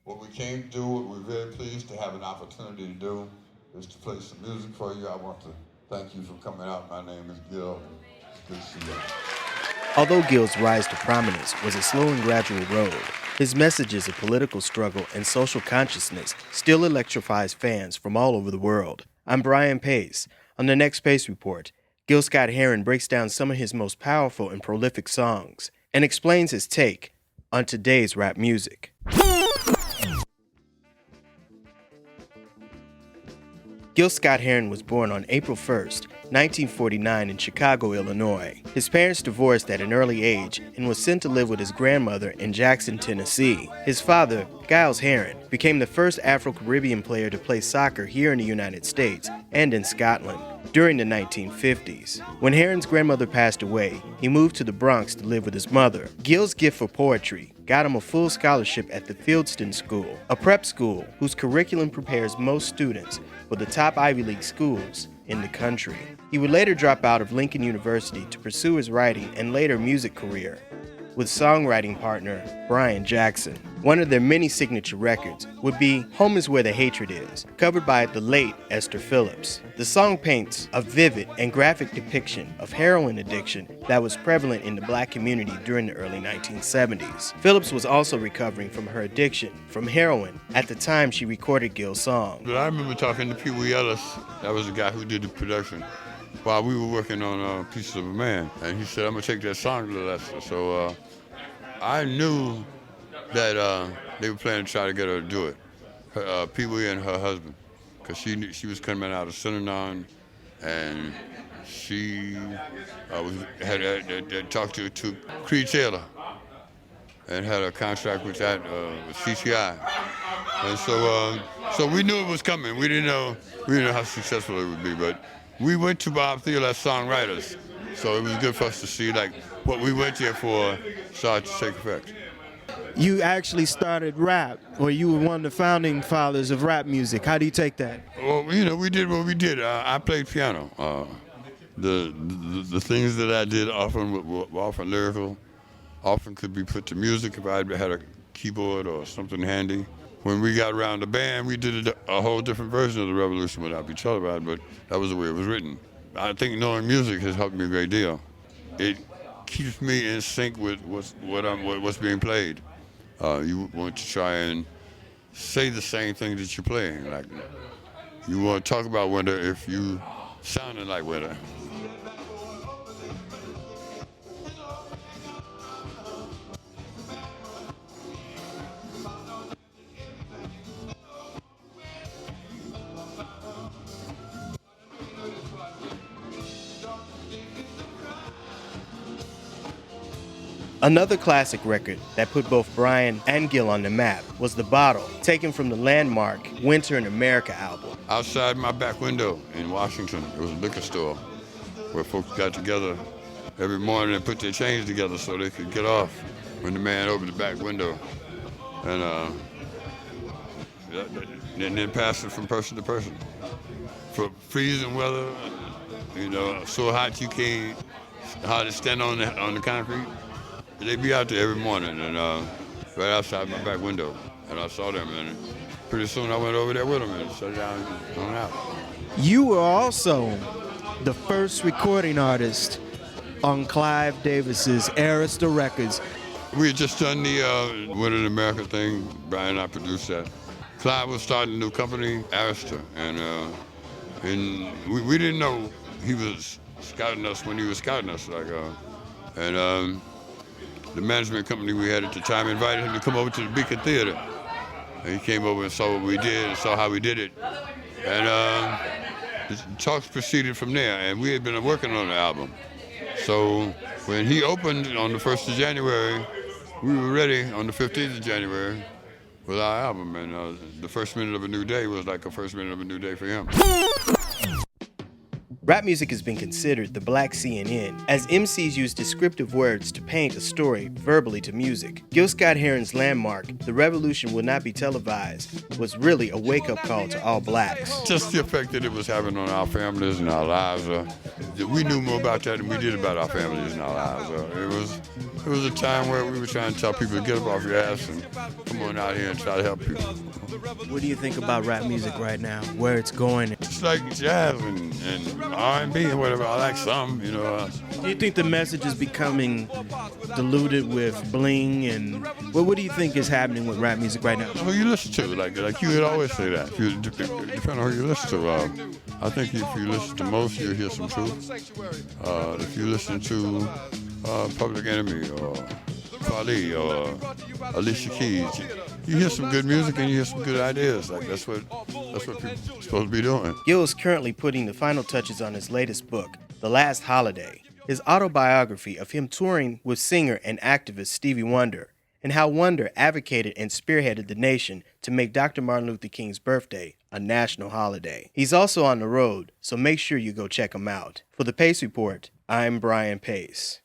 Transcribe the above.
What we came to do, what we're very pleased to have an opportunity to do, is to play some music for you. I want to thank you for coming out. My name is Gil. It's good to see you. Although Gil's rise to prominence was a slow and gradual road, his messages of political struggle and social consciousness still electrifies fans from all over the world. I'm Brian Pace. On the next Pace Report, Gil Scott-Heron breaks down some of his most powerful and prolific songs and explains his take on today's rap music. Gil Scott-Heron was born on April 1st, 1949 in Chicago, Illinois. His parents divorced at an early age and was sent to live with his grandmother in Jackson, Tennessee. His father, Giles Heron, became the first Afro-Caribbean player to play soccer here in the United States and in Scotland during the 1950s. When Heron's grandmother passed away, he moved to the Bronx to live with his mother. Gil's gift for poetry got him a full scholarship at the Fieldston School, a prep school whose curriculum prepares most students for the top Ivy League schools in the country. He would later drop out of Lincoln University to pursue his writing and later music career with songwriting partner Brian Jackson. One of their many signature records would be Home Is Where the Hatred Is, covered by the late Esther Phillips. The song paints a vivid and graphic depiction of heroin addiction that was prevalent in the black community during the early 1970s. Phillips was also recovering from her addiction from heroin at the time she recorded Gil's song. But I remember talking to Pee Wee Ellis, that was the guy who did the production, while we were working on Pieces of a Man. And he said, I'm gonna take that song to Lester. So I knew that they were planning to try to get her to do it, Pee Wee and her husband, because she was coming out of Synanon, and she had talked to Creed Taylor and had a contract with that with CCI, and so we knew it was coming. We didn't know how successful it would be, but we went to Bob Thiel as songwriters, so it was good for us to see like what we went there for started to take effect. You actually started rap, or you were one of the founding fathers of rap music. How do you take that? Well, we did what we did. I played piano. The things that I did often were often lyrical, often could be put to music if I had a keyboard or something handy. When we got around the band, we did a whole different version of the Revolution without be televised, but that was the way it was written. I think knowing music has helped me a great deal. It keeps me in sync with what's being played. You want to try and say the same thing that you're playing. Like, you want to talk about winter if you sounding like winter. Another classic record that put both Brian and Gil on the map was The Bottle, taken from the landmark Winter in America album. Outside my back window in Washington, there was a liquor store where folks got together every morning and put their change together so they could get off when the man opened the back window. And then pass it from person to person. For freezing weather, so hot you can't hardly stand on the concrete. They'd be out there every morning and right outside my back window, and I saw them, and pretty soon I went over there with them and sat down and hung out. You were also the first recording artist on Clive Davis's Arista Records. We had just done the Winter in America thing. Brian and I produced that. Clive was starting a new company, Arista, and we didn't know he was scouting us when he was scouting us, the management company we had at the time invited him to come over to the Beacon Theater. And he came over and saw what we did and saw how we did it. And the talks proceeded from there, and we had been working on the album. So when he opened on the 1st of January, we were ready on the 15th of January with our album. And the first minute of a new day was like the first minute of a new day for him. Rap music has been considered the black CNN, as MCs use descriptive words to paint a story verbally to music. Gil Scott-Heron's landmark, "The Revolution Will Not Be Televised," was really a wake-up call to all blacks. Just the effect that it was having on our families and our lives. We knew more about that than we did about our families and our lives. It was a time where we were trying to tell people to get up off your ass and come on out here and try to help people. What do you think about rap music right now, where it's going? It's like jazz and R&B and whatever. I like some, you know. Do you think the message is becoming diluted with bling? And what do you think is happening with rap music right now? Who you listen to, like you would always say that. Depending on who you listen to. I think if you listen to most, you'll hear some truth. If you listen to Public Enemy or Kweli or Alicia Keys, you hear some good music and you hear some good ideas. Like that's what people are supposed to be doing. Gil is currently putting the final touches on his latest book, The Last Holiday, his autobiography of him touring with singer and activist Stevie Wonder, and how Wonder advocated and spearheaded the nation to make Dr. Martin Luther King's birthday a national holiday. He's also on the road, so make sure you go check him out. For the Pace Report, I'm Brian Pace.